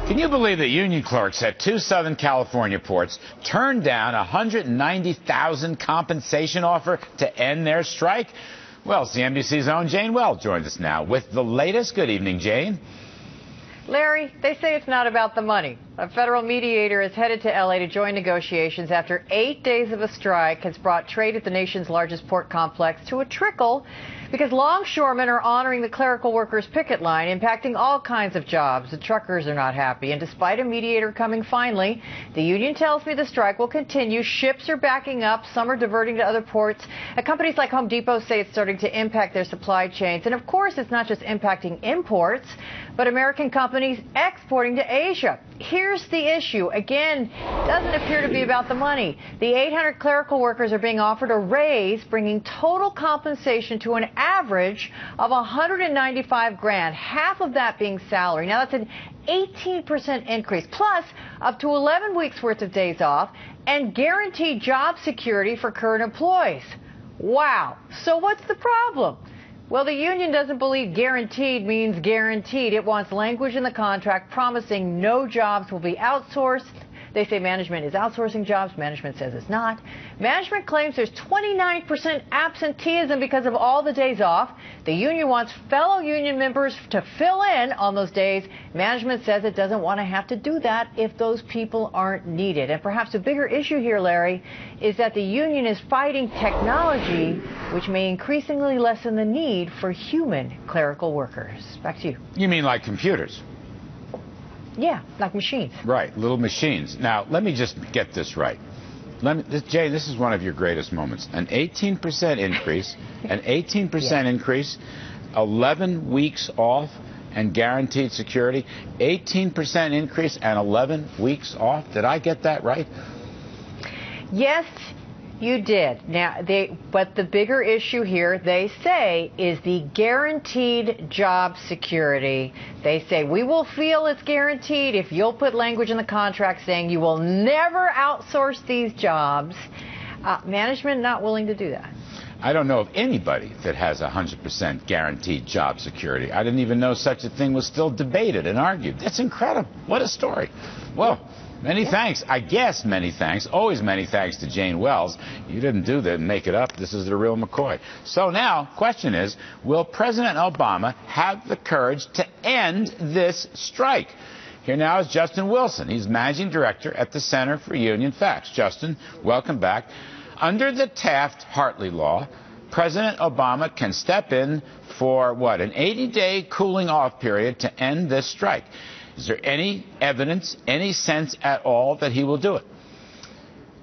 Can you believe that union clerks at two Southern California ports turned down a $190,000 compensation offer to end their strike? Well, CNBC's own Jane Wells joins us now with the latest. Good evening, Jane. Larry, they say it's not about the money. A federal mediator is headed to L.A. to join negotiations after 8 days of a strike has brought trade at the nation's largest port complex to a trickle because longshoremen are honoring the clerical workers' picket line, impacting all kinds of jobs. The truckers are not happy, and despite a mediator coming finally, the union tells me the strike will continue. Ships are backing up. Some are diverting to other ports. Companies like Home Depot say it's starting to impact their supply chains. And, of course, it's not just impacting imports, but American companies exporting to Asia. Here's the issue. Again, doesn't appear to be about the money. The 800 clerical workers are being offered a raise, bringing total compensation to an average of $195,000, half of that being salary. Now, that's an 18% increase, plus up to 11 weeks worth of days off and guaranteed job security for current employees. Wow. So what's the problem? Well, the union doesn't believe guaranteed means guaranteed. It wants language in the contract promising no jobs will be outsourced. They say management is outsourcing jobs. Management says it's not. Management claims there's 29% absenteeism because of all the days off. The union wants fellow union members to fill in on those days. Management says it doesn't want to have to do that if those people aren't needed. And perhaps a bigger issue here, Larry, is that the union is fighting technology, which may increasingly lessen the need for human clerical workers. Back to you. You mean like computers? Yeah, like machines. Right, little machines. Now, let me just get this right. Jay, this is one of your greatest moments. An 18% increase, an 18% increase, 11 weeks off and guaranteed security, 18% increase and 11 weeks off. Did I get that right? Yes, you did. Now, but the bigger issue here, they say, is the guaranteed job security. They say, we will feel it's guaranteed if you'll put language in the contract saying you will never outsource these jobs. Management not willing to do that. I don't know of anybody that has 100% guaranteed job security. I didn't even know such a thing was still debated and argued. That's incredible. What a story. Well, many thanks. I guess many thanks. Always many thanks to Jane Wells. You didn't do that and make it up. This is the real McCoy. So now, question is, will President Obama have the courage to end this strike? Here now is Justin Wilson. He's managing director at the Center for Union Facts. Justin, welcome back. Under the Taft-Hartley law, President Obama can step in for, what, an 80-day cooling-off period to end this strike. Is there any evidence, any sense at all that he will do it?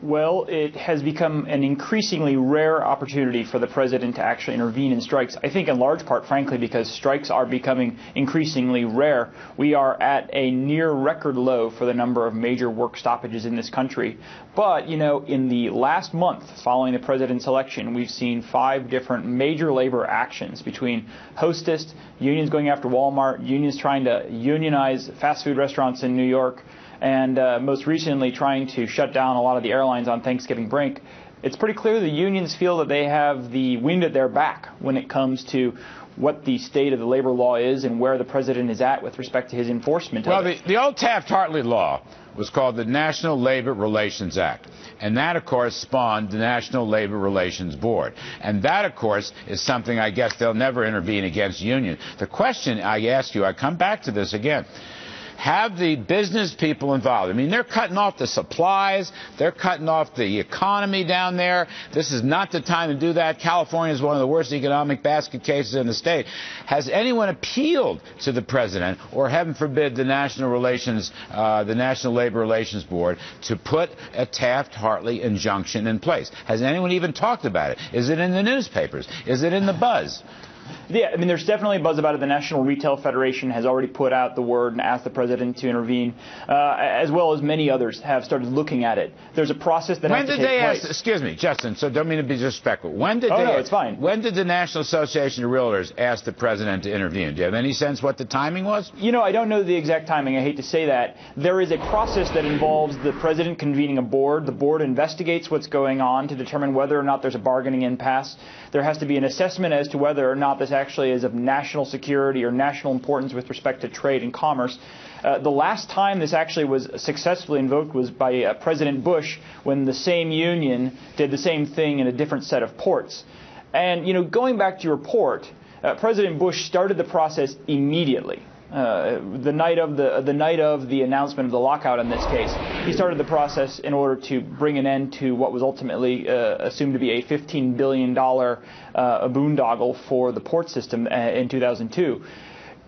Well, it has become an increasingly rare opportunity for the president to actually intervene in strikes. I think in large part, frankly, because strikes are becoming increasingly rare. We are at a near record low for the number of major work stoppages in this country. But, you know, in the last month following the president's election, we've seen 5 different major labor actions between Hostess, unions going after Walmart, unions trying to unionize fast food restaurants in New York, and most recently trying to shut down a lot of the airlines on Thanksgiving break. It's pretty clear the unions feel that they have the wind at their back when it comes to what the state of the labor law is and where the president is at with respect to his enforcement of it. Well, the old Taft-Hartley law was called the National Labor Relations Act. And that, of course, spawned the National Labor Relations Board. And that, of course, is something I guess they'll never intervene against union. The question I ask you, I come back to this again. Have the business people involved. I mean, they're cutting off the supplies. They're cutting off the economy down there. This is not the time to do that. California is one of the worst economic basket cases in the state. Has anyone appealed to the president or, heaven forbid, the National Labor Relations Board to put a Taft-Hartley injunction in place? Has anyone even talked about it? Is it in the newspapers? Is it in the buzz? Yeah, I mean, there's definitely a buzz about it. The National Retail Federation has already put out the word and asked the president to intervene, as well as many others have started looking at it. There's a process that has to take place. When did they ask? Excuse me, Justin, so don't mean to be disrespectful. When did no, it's fine. When did the National Association of Realtors ask the president to intervene? Do you have any sense what the timing was? You know, I don't know the exact timing. I hate to say that. There is a process that involves the president convening a board. The board investigates what's going on to determine whether or not there's a bargaining impasse. There has to be an assessment as to whether or not not this actually is of national security or national importance with respect to trade and commerce. The last time this actually was successfully invoked was by President Bush, when the same union did the same thing in a different set of ports. And, going back to your report, President Bush started the process immediately. The night of the announcement of the lockout in this case, he started the process in order to bring an end to what was ultimately assumed to be a $15 billion boondoggle for the port system in 2002.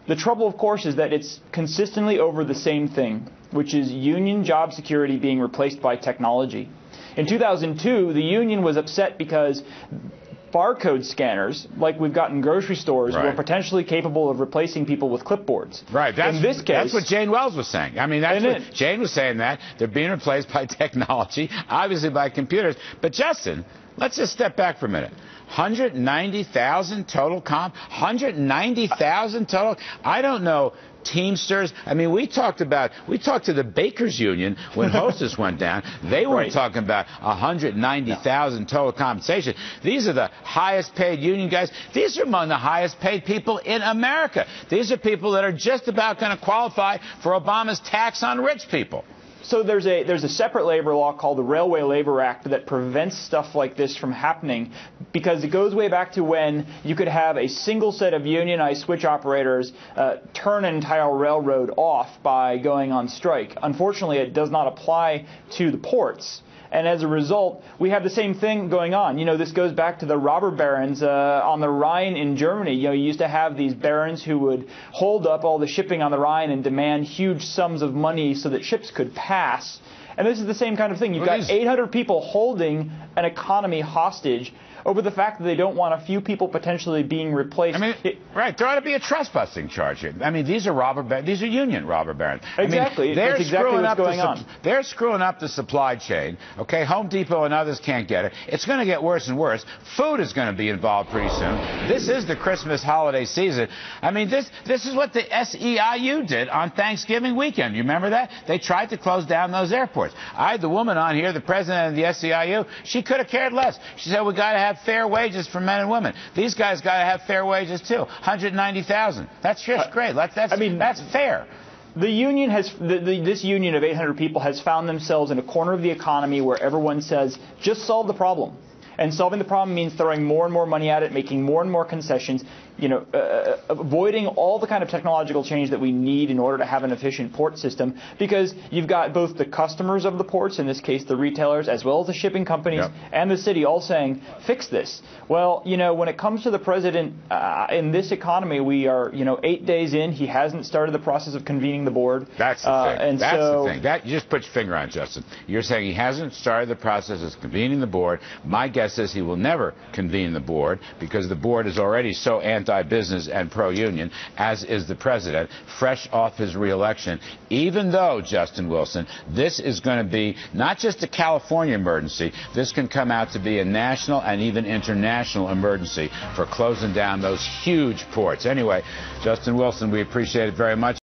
The trouble, of course, is that it's consistently over the same thing, which is union job security being replaced by technology. In 2002, the union was upset because barcode scanners, like we've got in grocery stores, were potentially capable of replacing people with clipboards. Right. In this case, that's what Jane Wells was saying. I mean, Jane was saying that. They're being replaced by technology, obviously by computers. But, Justin, let's just step back for a minute. 190,000 total comp? 190,000 total? I don't know. Teamsters. I mean, we talked to the Bakers Union when Hostess went down. They weren't talking about 190,000 total compensation. These are the highest paid union guys. These are among the highest paid people in America. These are people that are just about going to qualify for Obama's tax on rich people. So there's a separate labor law called the Railway Labor Act that prevents stuff like this from happening, because it goes way back to when you could have a single set of unionized switch operators turn an entire railroad off by going on strike. Unfortunately, it does not apply to the ports. And as a result, we have the same thing going on. This goes back to the robber barons on the Rhine in Germany. You used to have these barons who would hold up all the shipping on the Rhine and demand huge sums of money so that ships could pass. And this is the same kind of thing. You've got 800 people holding an economy hostage over the fact that they don't want a few people potentially being replaced. I mean, there ought to be a trespassing charge here. I mean, these are union robber barons. Exactly. I mean, that's exactly what's going on. They're screwing up the supply chain. Okay, Home Depot and others can't get it. It's going to get worse and worse. Food is going to be involved pretty soon. This is the Christmas holiday season. I mean, this is what the SEIU did on Thanksgiving weekend. You remember that? They tried to close down those airports. I had the woman on here, the president of the SEIU. She could have cared less. She said, we got to have fair wages for men and women. These guys got to have fair wages too. 190,000. That's just great. That's fair. The union this union of 800 people has found themselves in a corner of the economy where everyone says, just solve the problem. And solving the problem means throwing more and more money at it, making more and more concessions, avoiding all the kind of technological change that we need in order to have an efficient port system, because you've got both the customers of the ports, in this case the retailers, as well as the shipping companies and the city, all saying, fix this. Well, when it comes to the president, in this economy, we are, 8 days in. He hasn't started the process of convening the board. That's the thing. That's the thing. That, you just put your finger on it, Justin. You're saying he hasn't started the process of convening the board. My guess is he will never convene the board, because the board is already so anti-business and pro-union, as is the president, fresh off his re-election, even though, Justin Wilson, this is going to be not just a California emergency. This can come out to be a national and even international emergency for closing down those huge ports. Anyway, Justin Wilson, we appreciate it very much.